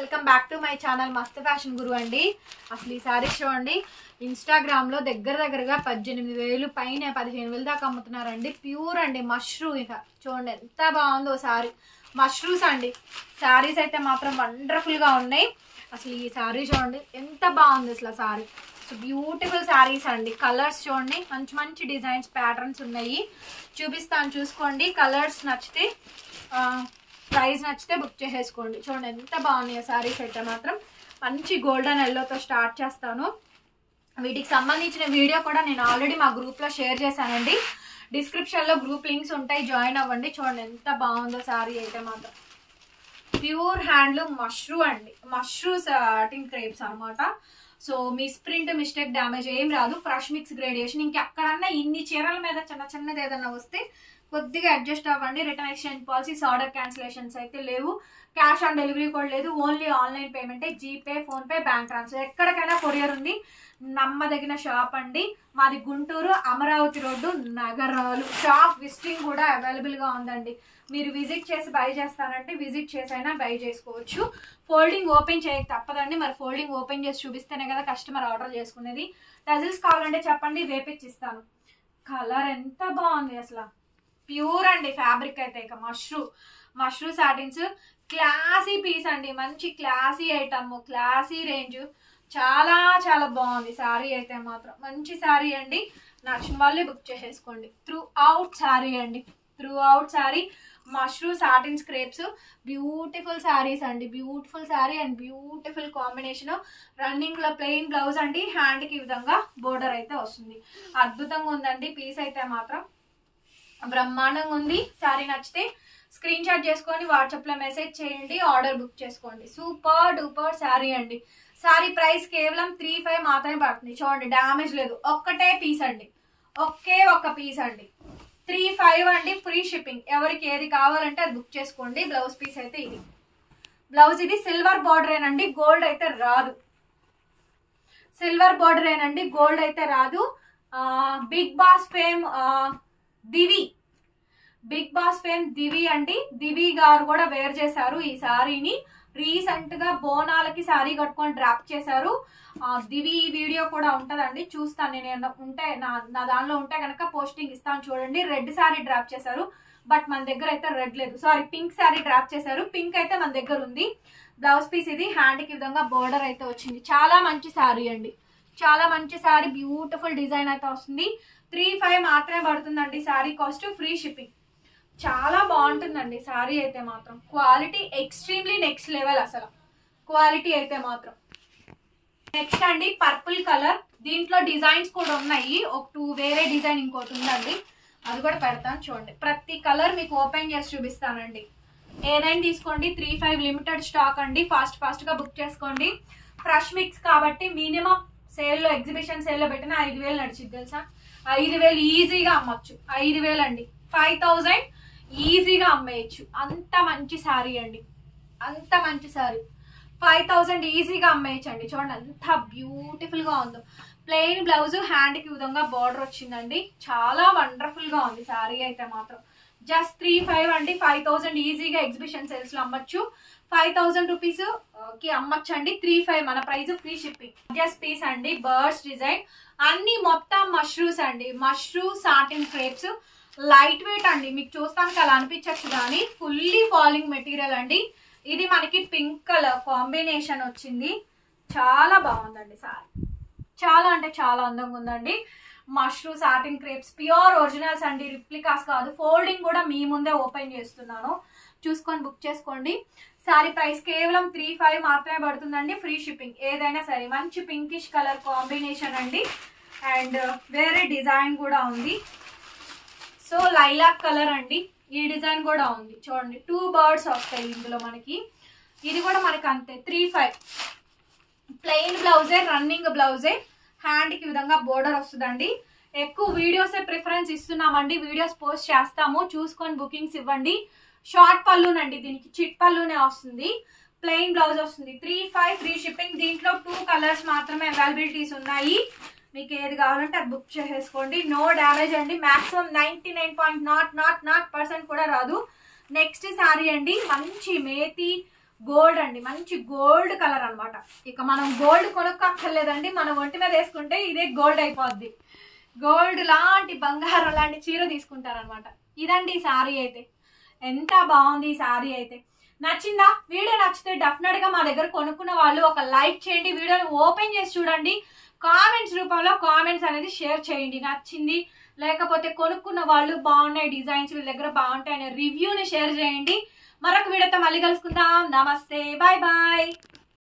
Welcome back to my channel మస్త్ fashion గురు అండి. అసలు ఈ సారీస్ చూడండి, ఇన్స్టాగ్రామ్ లో దగ్గరగా 18,000 పైన 15,000 దాకా అమ్ముతున్నారండి. ప్యూర్ అండి, మష్రూ. ఇక చూడండి ఎంత బాగుందో సారీ. మష్రూస్ అండి. సారీస్ అయితే మాత్రం వండర్ఫుల్ గా ఉన్నాయి. అసలు ఈ సారీ చూడండి ఎంత బాగుంది అసలు సారీ. సో బ్యూటిఫుల్ సారీస్ అండి. కలర్స్ చూడండి, మంచి మంచి డిజైన్స్, ప్యాటర్న్స్ ఉన్నాయి. చూపిస్తాను, చూసుకోండి. కలర్స్ నచ్చితే ప్రైస్ నచ్చితే బుక్ చేసేసుకోండి. చూడండి ఎంత బాగున్నాయి సారీస్ అయితే మాత్రం. మంచి గోల్డెన్ ఎల్లోతో స్టార్ట్ చేస్తాను. వీటికి సంబంధించిన వీడియో కూడా నేను ఆల్రెడీ మా గ్రూప్లో షేర్ చేశానండి. డిస్క్రిప్షన్లో గ్రూప్ లింక్స్ ఉంటాయి, జాయిన్ అవ్వండి. చూడండి ఎంత బాగుందో సారీ అయితే మాత్రం. ప్యూర్ హ్యాండ్లూమ్ మష్రూ అండి. మష్రూ సాటిన్ క్రేప్స్ అనమాట. So miss print, mistake, damage ఏం రాదు. Fresh mix gradation. ఇంకెక్కడన్నా ఇన్ని చీరల మీద చిన్నది ఏదన్నా వస్తే కొద్దిగా అడ్జస్ట్ అవ్వండి. Return exchange policies, order cancellations అయితే లేవు. క్యాష్ ఆన్ డెలివరీ కూడా లేదు. ఓన్లీ ఆన్లైన్ పేమెంటే. GPay, PhonePe, bank transfer. ఎక్కడికైనా కొరియర్ ఉంది. నమ్మదగిన షాప్ అండి. మాది గుంటూరు అమరావతి రోడ్డు, నగరాలు. షాప్ విజిటింగ్ కూడా అవైలబుల్గా ఉందండి. మీరు విజిట్ చేసి బై చేస్తానంటే విజిట్ చేసైనా బై చేసుకోవచ్చు. ఫోల్డింగ్ ఓపెన్ చేయక తప్పదండి. మరి ఫోల్డింగ్ ఓపెన్ చేసి చూపిస్తేనే కదా కస్టమర్ ఆర్డర్ చేసుకునేది. టజిల్స్ కావాలంటే చెప్పండి, వేపించిస్తాను. కలర్ ఎంత బాగుంది అసలు. ప్యూర్ అండి ఫ్యాబ్రిక్ అయితే. ఇక మష్రూ సాటిన్స్. క్లాసీ పీస్ అండి. మంచి క్లాసీ ఐటమ్, క్లాసీ రేంజ్. చాలా చాలా బాగుంది సారీ అయితే మాత్రం. మంచి సారీ అండి. నచ్చిన వాళ్ళే బుక్ చేసేసుకోండి. త్రూ అవుట్ సారీ అండి. Throughout sari mashru satin స్క్రేప్స్. బ్యూటిఫుల్ సారీస్ అండి. Beautiful sari and beautiful combination. Running లో ప్లెయిన్ బ్లౌజ్ అండి. హ్యాండ్ కి ఈ విధంగా బోర్డర్ అయితే వస్తుంది. అద్భుతంగా ఉందండి పీస్ అయితే మాత్రం. బ్రహ్మాండంగా ఉంది. సారీ నచ్చితే స్క్రీన్ షాట్ చేసుకొని వాట్సాప్ లో మెసేజ్ చేయండి, ఆర్డర్ బుక్ చేసుకోండి. సూపర్ డూపర్ సారీ అండి. సారీ ప్రైస్ కేవలం 3,500 మాత్రమే పడుతుంది. చూడండి డ్యామేజ్ లేదు. ఒక్కటే పీస్ అండి, ఒకే ఒక్క పీస్ అండి. 3,500 అండి. Free shipping. ఎవరికి ఏది కావాలంటే అది బుక్ చేసుకోండి. బ్లౌజ్ పీస్ అయితే ఇది. బ్లౌజ్ ఇది సిల్వర్ బార్డర్ ఏనండి, గోల్డ్ అయితే రాదు. సిల్వర్ బార్డర్ ఏనండి, గోల్డ్ అయితే రాదు. బిగ్ బాస్ ఫేమ్ దివి, బిగ్ బాస్ ఫేమ్ దివి అండి. దివి గారు కూడా వేర్ చేశారు ఈ సారీని. రీసెంట్ గా బోనాలకి సారీ కట్టుకొని డ్రాప్ చేశారు. దివి వీడియో కూడా ఉంటదండి, చూస్తాను నేను. ఉంటే నా దానిలో ఉంటే కనుక పోస్టింగ్ ఇస్తాను చూడండి. రెడ్ సారీ డ్రాప్ చేశారు, బట్ మన దగ్గర అయితే రెడ్ లేదు. సారీ, పింక్ సారీ డ్రాప్ చేశారు. పింక్ అయితే మన దగ్గర ఉంది. బ్లౌజ్ పీస్ ఇది. హ్యాండ్ కి విధంగా బోర్డర్ అయితే వచ్చింది. చాలా మంచి సారీ అండి. చాలా మంచి సారీ. బ్యూటిఫుల్ డిజైన్ అయితే వస్తుంది. 3,500 మాత్రమే పడుతుందండి సారీ కాస్ట్. Free shipping. చాలా బాగుంటుందండి సారీ అయితే మాత్రం. క్వాలిటీ ఎక్స్ట్రీమ్లీ నెక్స్ట్ లెవెల్ అసలు. క్వాలిటీ అయితే మాత్రం. నెక్స్ట్ అండి పర్పుల్ కలర్. దీంట్లో డిజైన్స్ కూడా ఉన్నాయి. ఒక 2 వేరే డిజైన్ ఇంకోటి ఉందండి, అది కూడా పెడతాను చూడండి. ప్రతి కలర్ మీకు ఓపెన్ చేసి చూపిస్తానండి. ఏదైనా తీసుకోండి. 3,500 లిమిటెడ్ స్టాక్ అండి. ఫాస్ట్ గా బుక్ చేసుకోండి. ఫ్రెష్ మిక్స్ కాబట్టి మినిమం సేల్లో, ఎగ్జిబిషన్ సేల్లో పెట్టిన 5,000 నడిచింది తెలుసా. 5,000 ఈజీగా అమ్మచ్చు. 5,000 అండి. 5,000 ఈజీగా అమ్మేయచ్చు. అంత మంచి సారీ అండి, అంత మంచి సారీ. 5,000 ఈజీగా అమ్మేయచ్చు అండి. చూడండి అంత బ్యూటిఫుల్ గా ఉందో. ప్లెయిన్ బ్లౌజ్, హ్యాండ్ కి విధంగా బార్డర్ వచ్చిందండి. చాలా వండర్ఫుల్ గా ఉంది సారీ అయితే మాత్రం. జస్ట్ 3,500 అండి. 5,000 ఈజీగా ఎగ్జిబిషన్ సేల్స్ లో అమ్మచ్చు. 5,000 రూపీస్ కి అమ్మచ్చు అండి. 3,500 మన price. Free shipping. Just piece అండి. బర్డ్స్ డిజైన్ అన్ని మొత్తం మష్రూస్ అండి. Mashru satin crepes. Light weight అండి. మీకు చూస్తానికి అలా అనిపించచ్చు కానీ ఫుల్లీ ఫాలింగ్ మెటీరియల్ అండి. ఇది మనకి పింక్ కలర్ కాంబినేషన్ వచ్చింది. చాలా బాగుందండి సారీ. చాలా అంటే చాలా అందంగా ఉందండి. Mashru satin crepes pure originals అండి, రిప్లికాస్ కాదు. ఫోల్డింగ్ కూడా మీ ముందే ఓపెన్ చేస్తున్నాను, చూసుకొని బుక్ చేసుకోండి. సారీ ప్రైస్ కేవలం 3,500 మాత్రమే పడుతుందండి. Free shipping. ఏదైనా సరే. మంచి పింకిష్ కలర్ కాంబినేషన్ అండి. అండ్ వేరే డిజైన్ కూడా ఉంది. సో లైలాక్ కలర్ అండి. ఈ డిజైన్ కూడా ఉంది చూడండి. 2 బర్డ్స్ వస్తాయి ఇందులో మనకి. ఇది కూడా మనకి అంతే 3,500. ప్లెయిన్ బ్లౌజే, రన్నింగ్ బ్లౌజే. హ్యాండ్ కి విధంగా బోర్డర్ వస్తుందండి. ఎక్కువ వీడియోసే ప్రిఫరెన్స్ ఇస్తున్నామండి. వీడియోస్ పోస్ట్ చేస్తాము, చూసుకొని బుకింగ్స్ ఇవ్వండి. షార్ట్ పళ్ళునండి, దీనికి చిట్ పళ్ళునే వస్తుంది. ప్లెయిన్ బ్లౌజ్ వస్తుంది. 3,500 ఫ్రీ షిప్పింగ్. దీంట్లో 2 కలర్స్ మాత్రమే అవైలబిలిటీస్ ఉన్నాయి. మీకు ఏది కావాలంటే అది బుక్ చేసేసుకోండి. నో డ్యామేజ్ అండి. మాక్సిమం 99.00% కూడా రాదు. నెక్స్ట్ సారీ అండి. మంచి మేతి గోల్డ్ అండి, మంచి గోల్డ్ కలర్ అనమాట. ఇక మనం గోల్డ్ కొనుక్కోక్కర్లేదండి, మనం ఒంటి మీద వేసుకుంటే ఇదే గోల్డ్ అయిపోద్ది. గోల్డ్ లాంటి బంగారం లాంటి చీర తీసుకుంటారనమాట. ఇదండి ఈ శారీ అయితే. ఎంత బాగుంది ఈ శారీ అయితే. నచ్చిందా? వీడియో నచ్చితే డెఫినెట్ గా మా దగ్గర కొనుక్కున్న వాళ్ళు ఒక లైక్ చేయండి, వీడియోని ఓపెన్ చేసి చూడండి, కామెంట్స్ రూపంలో కామెంట్స్ అనేది షేర్ చేయండి. నచ్చింది లేకపోతే కొనుక్కున్న వాళ్ళు బాగున్నాయి డిజైన్స్ వీళ్ళ దగ్గర బాగుంటాయి అనే రివ్యూని షేర్ చేయండి. మరొక వీడియోతో మళ్ళీ కలుసుకుందాం. నమస్తే, బాయ్ బాయ్.